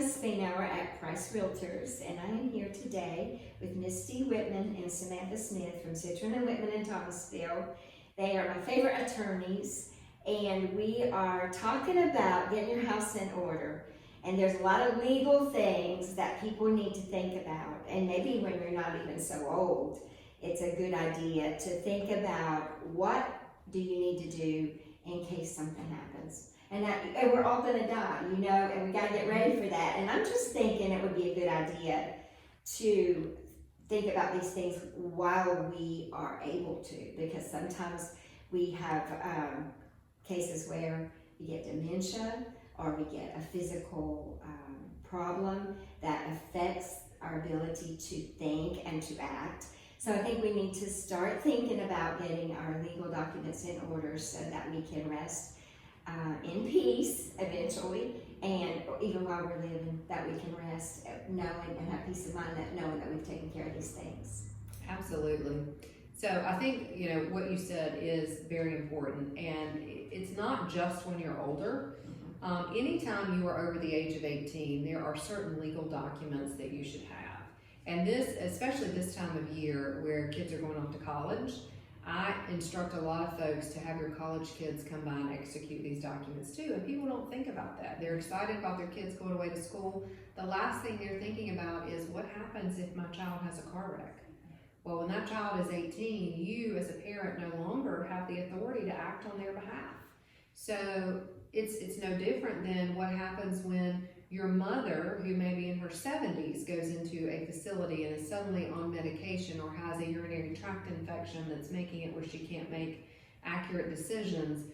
Spinauer at Price Realtors, and I am here today with Misty Whitman and Samantha Smith from Citron and Whitman in Thomasville. They are my favorite attorneys, and we are talking about getting your house in order. And there's a lot of legal things that people need to think about, and maybe when you're not even so old, it's a good idea to think about what do you need to do in case something happens. And we're all gonna die, you know, and we gotta get ready for that. And I'm just thinking it would be a good idea to think about these things while we are able to, because sometimes we have cases where we get dementia or we get a physical problem that affects our ability to think and to act. So I think we need to start thinking about getting our legal documents in order so that we can rest in peace eventually, and even while we're living, that we can rest knowing and have peace of mind that knowing that we've taken care of these things. Absolutely. So I think, you know, what you said is very important, and it's not just when you're older. Anytime you are over the age of 18, there are certain legal documents that you should have. And this, especially this time of year where kids are going off to college, I instruct a lot of folks to have your college kids come by and execute these documents too, and people don't think about that. They're excited about their kids going away to school. The last thing they're thinking about is what happens if my child has a car wreck? Well, when that child is 18, you as a parent no longer have the authority to act on their behalf. So it's no different than what happens when your mother, who may be in her 70s, goes into a facility and is suddenly on medication or has a urinary tract infection that's making it where she can't make accurate decisions.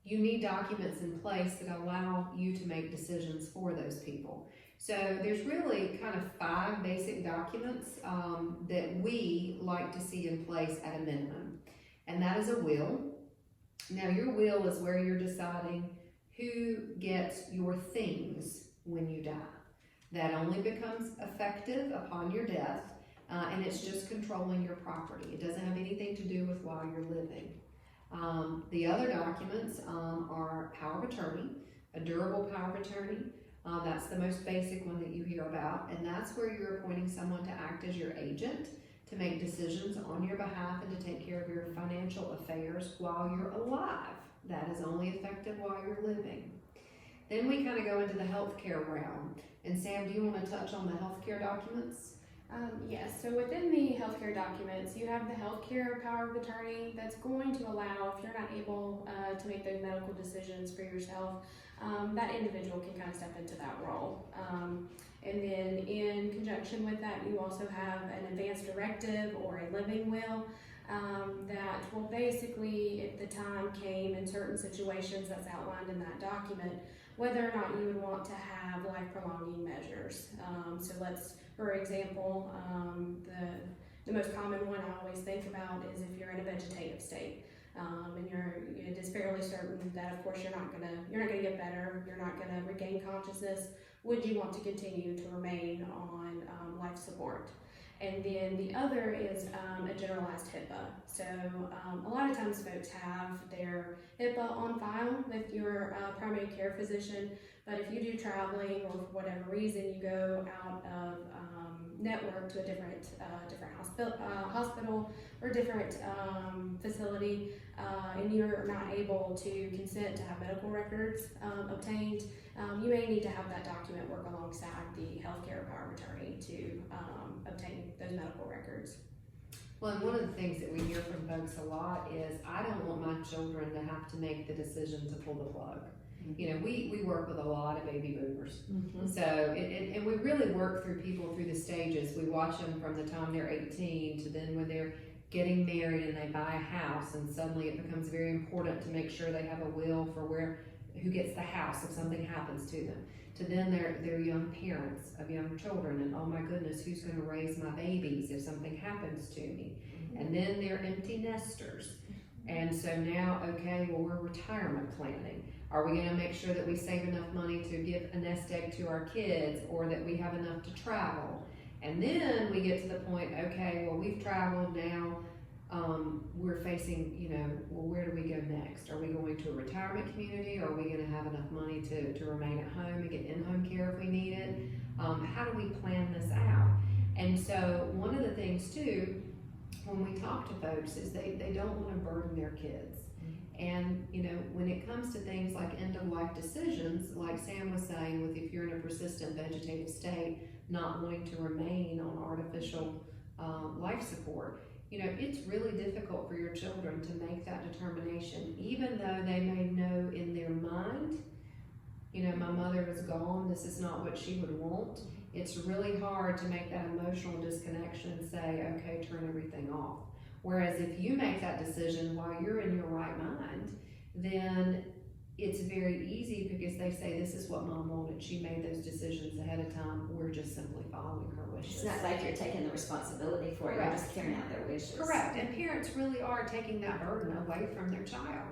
You need documents in place that allow you to make decisions for those people. So there's really kind of 5 basic documents that we like to see in place at a minimum. And that is a will. Now your will is where you're deciding who gets your things when you die. That only becomes effective upon your death, and it's just controlling your property. It doesn't have anything to do with while you're living. The other documents are power of attorney, a durable power of attorney. That's the most basic one that you hear about, and that's where you're appointing someone to act as your agent, to make decisions on your behalf and to take care of your financial affairs while you're alive. That is only effective while you're living. Then we kind of go into the healthcare realm. And Sam, do you want to touch on the healthcare documents? Yes, so within the healthcare documents, you have the healthcare power of attorney that's going to allow, if you're not able to make those medical decisions for yourself, that individual can kind of step into that role. And then in conjunction with that, you also have an advance directive or a living will that will basically, if the time came in certain situations that's outlined in that document, whether or not you would want to have life prolonging measures. So let's, for example, the most common one I always think about is if you're in a vegetative state. And it is fairly certain that, of course, you're not gonna get better. You're not gonna regain consciousness. Would you want to continue to remain on life support? And then the other is a generalized HIPAA. So a lot of times folks have their HIPAA on file with your primary care physician, but if you do traveling or for whatever reason you go out of network to a different hospital or different facility, and you're not able to consent to have medical records obtained, you may need to have that document work alongside the healthcare power of attorney to obtain those medical records. Well, and one of the things that we hear from folks a lot is, I don't want my children to have to make the decision to pull the plug. You know, we work with a lot of baby boomers. So, and we really work through people through the stages. We watch them from the time they're 18 to then when they're getting married and they buy a house, and suddenly it becomes very important to make sure they have a will for who gets the house if something happens to them. To then they're young parents of young children, and oh my goodness, who's going to raise my babies if something happens to me? And then they're empty nesters. And so now, okay, well, we're retirement planning. Are we going to make sure that we save enough money to give a nest egg to our kids, or that we have enough to travel? And then we get to the point, okay, well, we've traveled now, we're facing, you know, well, where do we go next? Are we going to a retirement community? Are we going to have enough money to remain at home and get in-home care if we need it? How do we plan this out? And so one of the things too, when we talk to folks, is they don't want to burden their kids. And, you know, when it comes to things like end-of-life decisions, like Sam was saying, with if you're in a persistent vegetative state, not wanting to remain on artificial life support, you know, it's really difficult for your children to make that determination, even though they may know in their mind, you know, my mother is gone, this is not what she would want. It's really hard to make that emotional disconnection and say, okay, turn everything off. Whereas if you make that decision while you're in your right mind, then it's very easy, because they say, this is what mom wanted. She made those decisions ahead of time. We're just simply following her wishes. It's not like you're taking the responsibility for it, you're just carrying out their wishes. Correct, and parents really are taking that burden away from their child.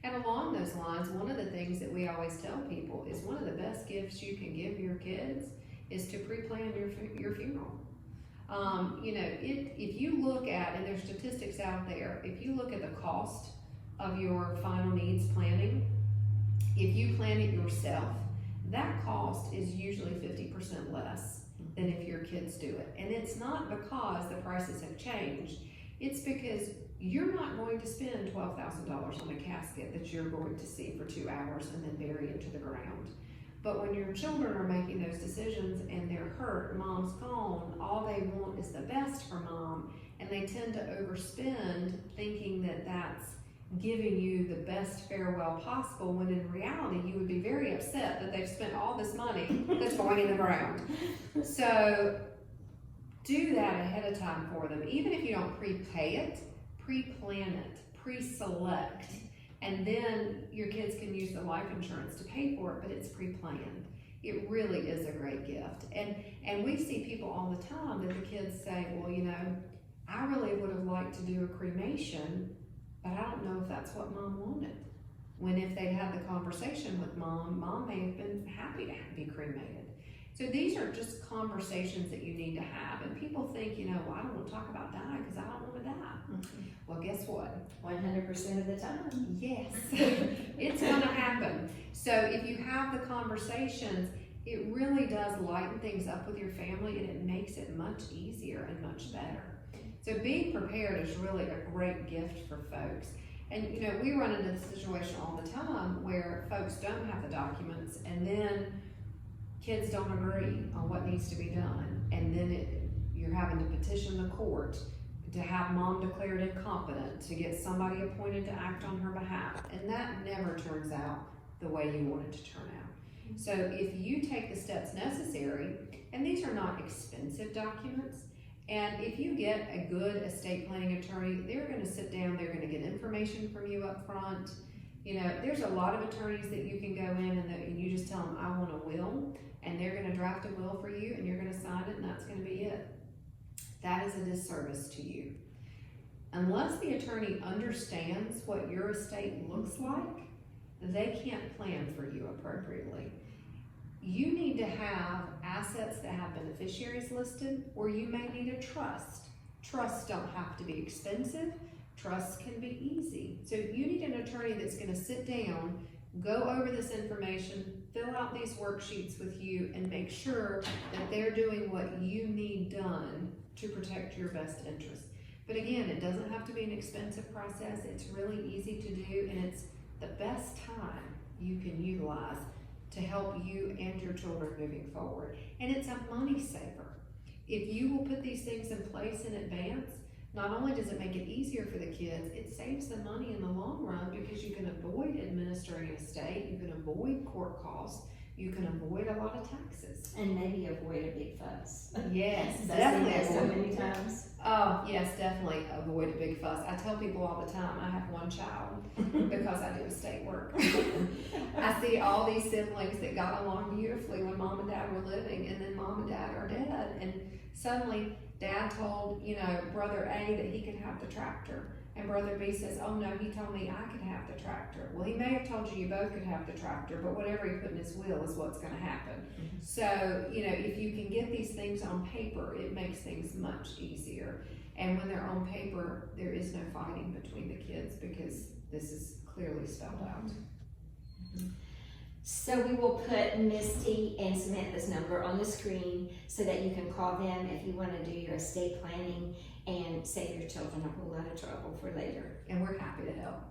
And along those lines, one of the things that we always tell people is one of the best gifts you can give your kids is to pre-plan your funeral. You know, if you look at, and there's statistics out there, if you look at the cost of your final needs planning, if you plan it yourself, that cost is usually 50% less than if your kids do it. And it's not because the prices have changed, it's because you're not going to spend $12,000 on a casket that you're going to see for 2 hours and then bury into the ground. But when your children are making those decisions and they're hurt, mom's gone, all they want is the best for mom, and they tend to overspend thinking that that's giving you the best farewell possible, when in reality you would be very upset that they've spent all this money that's going in the ground. So do that ahead of time for them. Even if you don't prepay it, pre-plan it, pre-select. And then your kids can use the life insurance to pay for it, but it's pre-planned. It really is a great gift. And we see people all the time that the kids say, well, you know, I really would have liked to do a cremation, but I don't know if that's what mom wanted. When if they'd had the conversation with mom, mom may have been happy to be cremated. So these are just conversations that you need to have. And people think, you know, well, I don't want to talk about dying because I don't want to die. Well, guess what? 100% of the time. Yes, it's going to happen. So if you have the conversations, it really does lighten things up with your family, and it makes it much easier and much better. So being prepared is really a great gift for folks. And you know, we run into the situation all the time where folks don't have the documents, and then kids don't agree on what needs to be done, and then you're having to petition the court to have mom declared incompetent, to get somebody appointed to act on her behalf, and that never turns out the way you want it to turn out. So if you take the steps necessary, and these are not expensive documents, and if you get a good estate planning attorney, they're going to sit down, they're going to get information from you up front. You know, there's a lot of attorneys that you can go in and you just tell them, I want a will, and they're going to draft a will for you, and you're going to sign it, and that's going to be it. That is a disservice to you. Unless the attorney understands what your estate looks like, they can't plan for you appropriately. You need to have assets that have beneficiaries listed, or you may need a trust. Trusts don't have to be expensive. Trusts can be easy. So you need an attorney that's going to sit down, go over this information, fill out these worksheets with you, and make sure that they're doing what you need done to protect your best interests. But again, it doesn't have to be an expensive process. It's really easy to do, and it's the best time you can utilize to help you and your children moving forward. And it's a money saver. If you will put these things in place in advance, not only does it make it easier for the kids, it saves them money in the long run, because you can avoid administering an estate, you can avoid court costs, you can avoid a lot of taxes. And maybe avoid a big fuss. Yes, I've seen definitely. that so many times. Oh, yes, definitely avoid a big fuss. I tell people all the time, I have one child because I do estate work. I see all these siblings that got along beautifully when mom and dad were living, and then mom and dad are dead, and suddenly dad told, you know, brother A that he could have the tractor, and brother B says, oh no, he told me I could have the tractor. Well, he may have told you both could have the tractor, but whatever he put in his will is what's going to happen. So, you know, if you can get these things on paper, it makes things much easier. And when they're on paper, there is no fighting between the kids, because this is clearly spelled out. So we will put Misty and Samantha's number on the screen so that you can call them if you want to do your estate planning and save your children a whole lot of trouble for later. And we're happy to help.